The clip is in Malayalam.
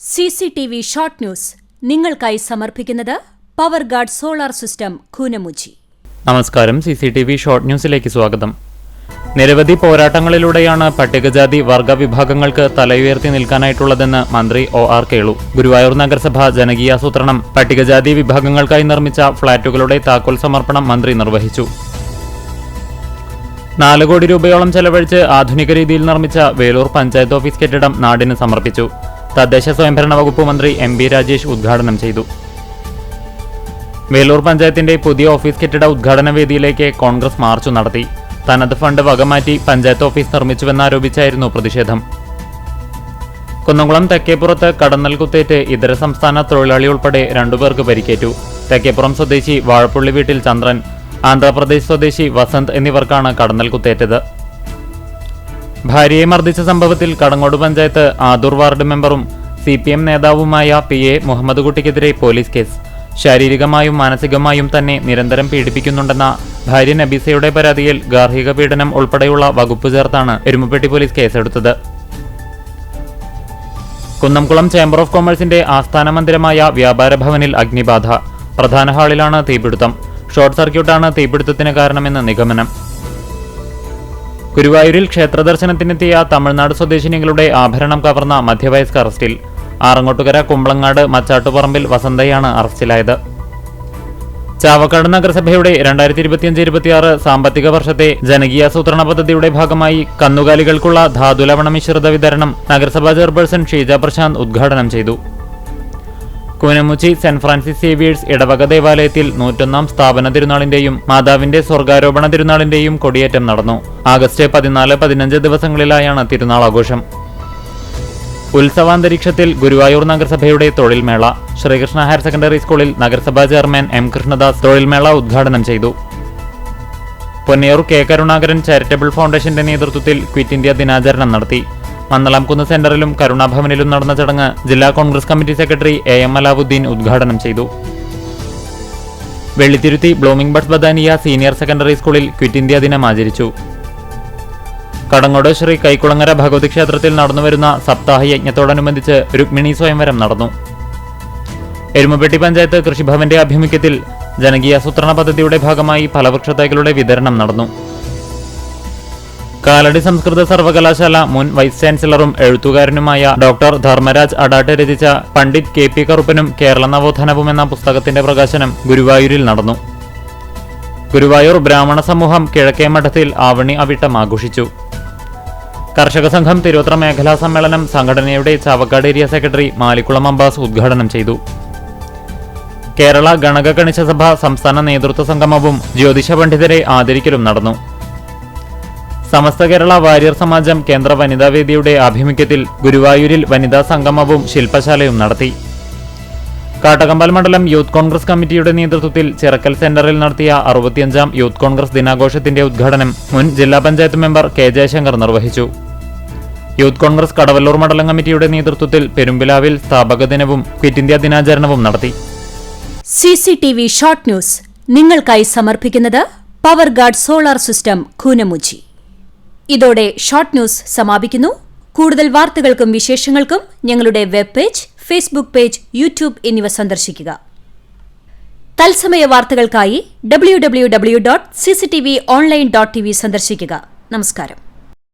CCTV ഷോർട്ട് ന്യൂസ് നിങ്ങൾക്കായി സമർപ്പിക്കുന്നത് power guard solar system Koonamuchi. നമസ്കാരം. CCTV ഷോർട്ട് ന്യൂസിലേക്ക് സ്വാഗതം. നിരവധി പോരാട്ടങ്ങളിലൂടെയാണ് പട്ടികജാതി വർഗ വിഭാഗങ്ങൾക്ക് തലയുയർത്തി നിൽക്കാനായിട്ടുള്ളതെന്ന് മന്ത്രി OR കേളു. ഗുരുവായൂർ നഗരസഭ ജനകീയാസൂത്രണം പട്ടികജാതി വിഭാഗങ്ങൾക്കായി നിർമ്മിച്ച ഫ്ളാറ്റുകളുടെ താക്കോൽ സമർപ്പണം മന്ത്രി നിർവഹിച്ചു. 4 കോടി രൂപയോളം ചെലവഴിച്ച് ആധുനിക രീതിയിൽ നിർമ്മിച്ച വേലൂർ പഞ്ചായത്ത് ഓഫീസ് കെട്ടിടം നാടിന് സമർപ്പിച്ചു. തദ്ദേശ സ്വയംഭരണ വകുപ്പ് മന്ത്രി MB രാജേഷ് ഉദ്ഘാടനം ചെയ്തു. വേലൂർ പഞ്ചായത്തിന്റെ പുതിയ ഓഫീസ് കെട്ടിട ഉദ്ഘാടന വേദിയിലേക്ക് കോൺഗ്രസ് മാർച്ച് നടത്തി. തനത് ഫണ്ട് വകമാറ്റി പഞ്ചായത്ത് ഓഫീസ് നിർമ്മിച്ചുവെന്നാരോപിച്ചായിരുന്നു പ്രതിഷേധം. കുന്നംകുളം തെക്കേപ്പുറത്ത് കടന്നൽ കുത്തേറ്റ് ഇതര സംസ്ഥാന തൊഴിലാളി ഉൾപ്പെടെ 2 പേർക്ക് പരിക്കേറ്റു. തെക്കേപ്പുറം സ്വദേശി വാഴപ്പുള്ളി വീട്ടിൽ ചന്ദ്രൻ, ആന്ധ്രാപ്രദേശ് സ്വദേശി വസന്ത് എന്നിവർക്കാണ് കടന്നൽ കുത്തേറ്റത്. ഭാര്യയെ മർദ്ദിച്ച സംഭവത്തിൽ കടങ്ങോട് പഞ്ചായത്ത് ആദൂർ വാർഡ് മെമ്പറും CPM നേതാവുമായ PA മുഹമ്മദ് കുട്ടിക്കെതിരെ പോലീസ് കേസ്. ശാരീരികമായും മാനസികമായും തന്നെ നിരന്തരം പീഡിപ്പിക്കുന്നുണ്ടെന്ന ഭാര്യ നബീസയുടെ പരാതിയിൽ ഗാർഹിക പീഡനം ഉൾപ്പെടെയുള്ള വകുപ്പ് ചേർത്താണ് എരുമപ്പെട്ടി പോലീസ് കേസെടുത്തത്. കുന്നംകുളം ചേംബർ ഓഫ് കൊമേഴ്സിന്റെ ആസ്ഥാന മന്ദിരമായ വ്യാപാര ഭവനിൽ അഗ്നിബാധ. പ്രധാന ഹാളിലാണ് തീപിടുത്തം. ഷോർട്ട് സർക്യൂട്ടാണ് തീപിടുത്തത്തിന് കാരണമെന്ന് നിഗമനം. ഗുരുവായൂരിൽ ക്ഷേത്രദർശനത്തിനെത്തിയ തമിഴ്നാട് സ്വദേശിനികളുടെ ആഭരണം കവർന്ന മധ്യവയസ്ക അറസ്റ്റിൽ. ആറങ്ങോട്ടുകര കുമ്പളങ്ങാട് മച്ചാട്ടുപറമ്പിൽ വസന്തയാണ് അറസ്റ്റിലായത്. ചാവക്കാട് നഗരസഭയുടെ 2025-26 സാമ്പത്തിക വർഷത്തെ ജനകീയാസൂത്രണ പദ്ധതിയുടെ ഭാഗമായി കന്നുകാലികൾക്കുള്ള ധാതുലവണ മിശ്രിത വിതരണം നഗരസഭാ ചെയർപേഴ്സൺ ഷീജ പ്രശാന്ത് ഉദ്ഘാടനം ചെയ്തു. കൂനമുച്ചി സെന്റ് ഫ്രാൻസിസ് സേവിയേഴ്സ് ഇടവക ദേവാലയത്തിൽ 101-ാം സ്ഥാപന തിരുനാളിന്റെയും മാതാവിന്റെ സ്വർഗാരോപണ തിരുനാളിന്റെയും കൊടിയേറ്റം നടന്നു. ആഗസ്റ്റ് 14-15 ദിവസങ്ങളിലായാണ് തിരുനാൾ ആഘോഷം. ഉത്സവാന്തരീക്ഷത്തിൽ ഗുരുവായൂർ നഗരസഭയുടെ തൊഴിൽമേള. ശ്രീകൃഷ്ണ ഹയർ സെക്കൻഡറി സ്കൂളിൽ നഗരസഭാ ചെയർമാൻ M കൃഷ്ണദാസ് തൊഴിൽമേള ഉദ്ഘാടനം ചെയ്തു. പൊന്നിയൂർ K കരുണാകരൻ ചാരിറ്റബിൾ ഫൗണ്ടേഷന്റെ നേതൃത്വത്തിൽ ക്വിറ്റ് ഇന്ത്യ ദിനാചരണം നടത്തി. മന്നലാംകുന്ന് സെന്ററിലും കരുണാഭവനിലും നടന്ന ചടങ്ങ് ജില്ലാ Congress committee secretary AM Alauddin ഉദ്ഘാടനം ചെയ്തു. Vellithiruthi blooming buds Badania senior secondary സ്കൂളിൽ ക്വിറ്റ് ഇന്ത്യ ദിനം ആചരിച്ചു. കടങ്ങോട് ശ്രീ കൈക്കുളങ്ങര ഭഗവതി ക്ഷേത്രത്തിൽ നടന്നുവരുന്ന സപ്താഹ യജ്ഞത്തോടനുബന്ധിച്ച് രുക്മിണി സ്വയംവരം നടന്നു. എരുമപ്പെട്ടി പഞ്ചായത്ത് കൃഷിഭവന്റെ ആഭിമുഖ്യത്തിൽ ജനകീയാസൂത്രണ പദ്ധതിയുടെ ഭാഗമായി ഫലവൃക്ഷ തൈകളുടെ വിതരണം നടന്നു. കാലടി സംസ്കൃത സർവകലാശാല മുൻ വൈസ് ചാൻസലറും എഴുത്തുകാരനുമായ ഡോക്ടർ ധർമ്മരാജ് അഡാട്ട് രചിച്ച പണ്ഡിറ്റ് KP കറുപ്പനും കേരള നവോത്ഥാനവും എന്ന പുസ്തകത്തിന്റെ പ്രകാശനം ഗുരുവായൂരിൽ നടന്നു. ഗുരുവായൂർ ബ്രാഹ്മണ സമൂഹം കിഴക്കേ മഠത്തിൽ ആവണി അവിട്ടം ആഘോഷിച്ചു. കർഷക സംഘം തിരുവത്ര മേഖലാ സമ്മേളനം സംഘടനയുടെ Chavakkad area secretary Malikkulam Abbas ഉദ്ഘാടനം ചെയ്തു. കേരള ഗണക കണിശ സഭ സംസ്ഥാന നേതൃത്വ സംഗമവും ജ്യോതിഷ പണ്ഡിതരെ ആദരിക്കലും നടന്നു. സമസ്ത കേരള വാര്യർ സമാജം കേന്ദ്ര വനിതാ വേദിയുടെ ആഭിമുഖ്യത്തിൽ ഗുരുവായൂരിൽ വനിതാ സംഗമവും ശില്പശാലയും നടത്തി. കാട്ടകമ്പാൽ മണ്ഡലം യൂത്ത് കോൺഗ്രസ് കമ്മിറ്റിയുടെ നേതൃത്വത്തിൽ ചിറക്കൽ സെന്ററിൽ നടത്തിയ 65-ാം യൂത്ത് കോൺഗ്രസ് ദിനാഘോഷത്തിന്റെ ഉദ്ഘാടനം മുൻ ജില്ലാ പഞ്ചായത്ത് മെമ്പർ K ജയശങ്കർ നിർവഹിച്ചു. യൂത്ത് കോൺഗ്രസ് കടവല്ലൂർ മണ്ഡലം കമ്മിറ്റിയുടെ നേതൃത്വത്തിൽ പെരുമ്പിലാവിൽ സ്ഥാപക ദിനവും ക്വിറ്റ് ഇന്ത്യ ദിനാചരണവും നടത്തി. CCTV ഷോർട്ട് ന്യൂസ് നിങ്ങൾക്കായി സമർപ്പിക്കുന്നത് power guard solar system Koonamuchi. ഇതോടെ ഷോർട്ട് ന്യൂസ് സമാപിക്കുന്നു. കൂടുതൽ വാർത്തകൾക്കും വിശേഷങ്ങൾക്കും ഞങ്ങളുടെ web page, Facebook page, YouTube എന്നിവ സന്ദർശിക്കുക. തത്സമയ വാർത്തകൾക്കായി www.cctv online.tv സന്ദർശിക്കുക. നമസ്കാരം.